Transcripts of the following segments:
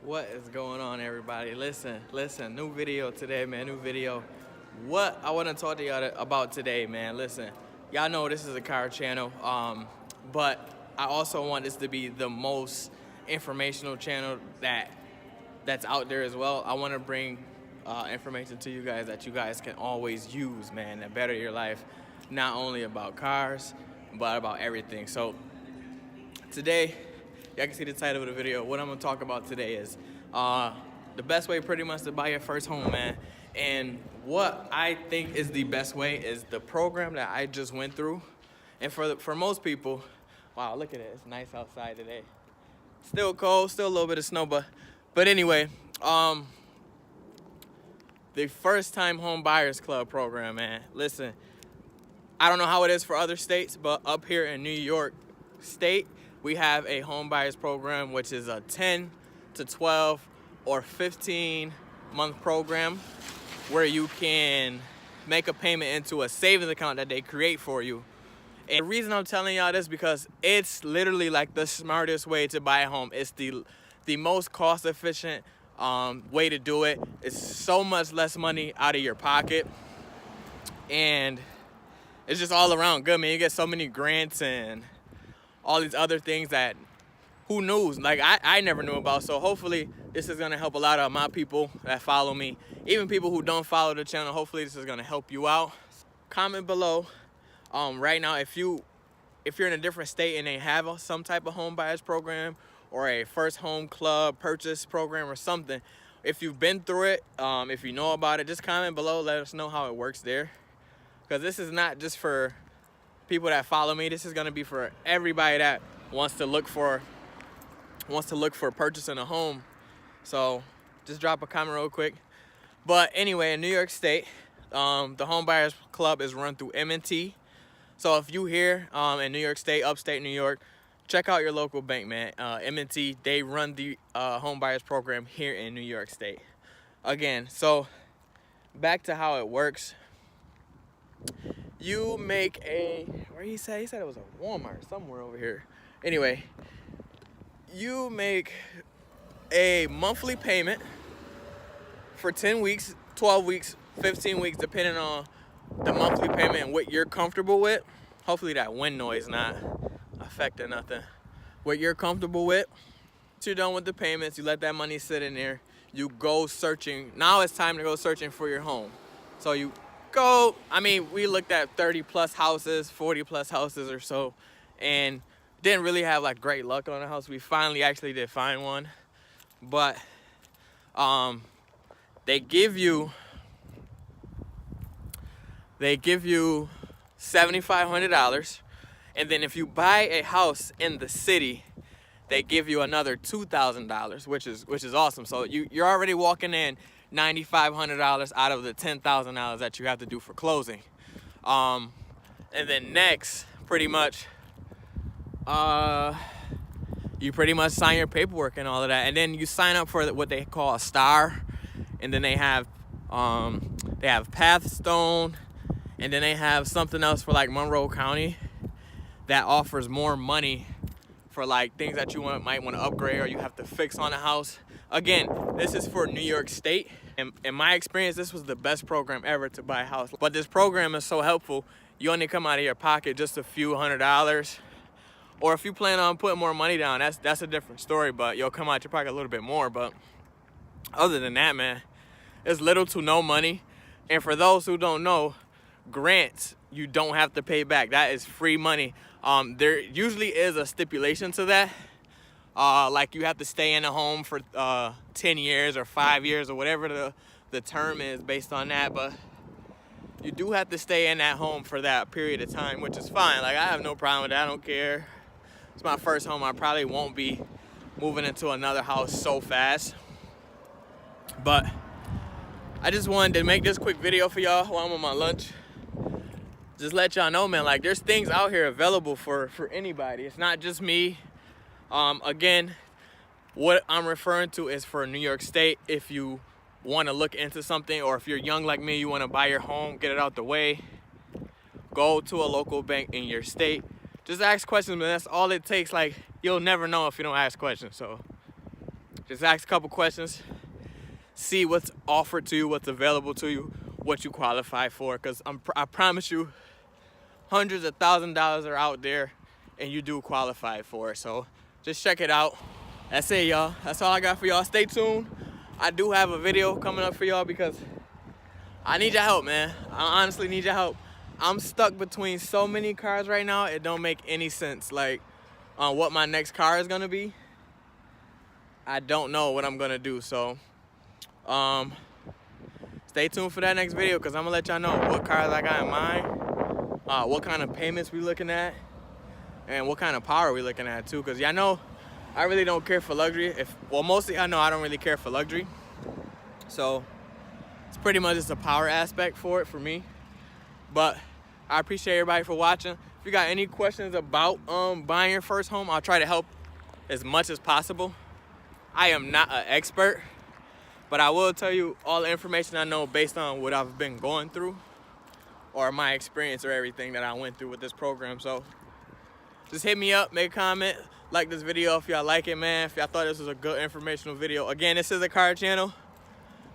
What is going on, everybody? Listen, new video today, man, new video. What I want to talk to y'all about today, man, listen, y'all know this is a car channel, but I also want this to be the most informational channel that's out there as well. I want to bring information to you guys that you guys can always use, man, to better your life, not only about cars, but about everything. So today, y'all can see the title of the video. What I'm gonna talk about today is the best way pretty much to buy your first home, man. And what I think is the best way is the program that I just went through. And for most people, wow, look at it, it's nice outside today. Still cold, still a little bit of snow, but anyway, the first time home buyers club program, man. Listen, I don't know how it is for other states, but up here in New York State, we have a home buyers program, which is a 10 to 12 or 15-month program where you can make a payment into a savings account that they create for you. And the reason I'm telling y'all this because it's literally like the smartest way to buy a home. It's the most cost-efficient way to do it. It's so much less money out of your pocket, and it's just all around good, man. You get so many grants and all these other things that who knows, like I never knew about. So hopefully this is gonna help a lot of my people that follow me, even people who don't follow the channel. Hopefully this is gonna help you out. Comment below right now if you're in a different state and they have some type of home buyers program or a first home club purchase program or something. If you've been through it, if you know about it, just comment below, let us know how it works there, because this is not just for people that follow me. This is going to be for everybody that wants to look for purchasing a home. So just drop a comment real quick. But anyway, in New York State, the home buyers club is run through M&T. So if you here in New York State, upstate New York, check out your local bank, man. M&T, they run the home buyers program here in New York State. Again, so back to how it works. You make where he said it was a Walmart somewhere over here. Anyway, you make a monthly payment for 10 weeks, 12 weeks, 15 weeks, depending on the monthly payment and what you're comfortable with. Hopefully that wind noise not affecting nothing. What you're comfortable with. Once you're done with the payments, you let that money sit in there. You go searching. Now it's time to go searching for your home. So you go, we looked at 30 plus houses, 40 plus houses or so, and didn't really have like great luck on a house. We finally actually did find one, but they give you $7,500, and then if you buy a house in the city, they give you another $2,000, which is awesome. So you're already walking in $9,500 out of the $10,000 that you have to do for closing. And then next, pretty much, you pretty much sign your paperwork and all of that, and then you sign up for what they call a star, and then they have Pathstone, and then they have something else for like Monroe County that offers more money for like things that you might want to upgrade or you have to fix on a house. Again, this is for New York State. And in my experience, this was the best program ever to buy a house. But this program is so helpful, you only come out of your pocket just a few $100s. Or if you plan on putting more money down, that's a different story, but you'll come out your pocket a little bit more. But other than that, man, it's little to no money. And for those who don't know, grants, you don't have to pay back. That is free money. There usually is a stipulation to that. Like you have to stay in a home for 10 years or 5 years or whatever the term is based on that. But you do have to stay in that home for that period of time, which is fine. Like I have no problem with that. I don't care. It's my first home. I probably won't be moving into another house so fast. But I just wanted to make this quick video for y'all while I'm on my lunch. Just let y'all know, man, like there's things out here available for anybody. It's not just me. Again, what I'm referring to is for New York State. If you want to look into something, or if you're young like me, you want to buy your home, get it out the way, go to a local bank in your state. Just ask questions, man. That's all it takes. Like, you'll never know if you don't ask questions. So Just ask a couple questions, see what's offered to you, what's available to you, what you qualify for, because I promise you hundreds of thousands of dollars are out there and you do qualify for it. So just check it out. That's it, y'all. That's all I got for y'all. Stay tuned. I do have a video coming up for y'all because I need your help, man. I honestly need your help. I'm stuck between so many cars right now, it don't make any sense. Like, what my next car is gonna be, I don't know what I'm gonna do. So stay tuned for that next video, because I'm gonna let y'all know what cars I got in mind, what kind of payments we looking at, and what kind of power we looking at too. Because y'all know I really don't care for luxury. Well, mostly I know I don't really care for luxury. So it's pretty much just a power aspect for it for me. But I appreciate everybody for watching. If you got any questions about buying your first home, I'll try to help as much as possible. I am not an expert, but I will tell you all the information I know based on what I've been going through or my experience or everything that I went through with this program. So just hit me up, make a comment, like this video if y'all like it, man. If y'all thought this was a good informational video. Again, this is a car channel,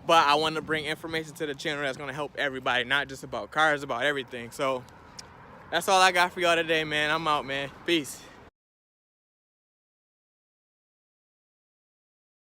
but I want to bring information to the channel that's going to help everybody, not just about cars, about everything. So that's all I got for y'all today, man. I'm out, man. Peace.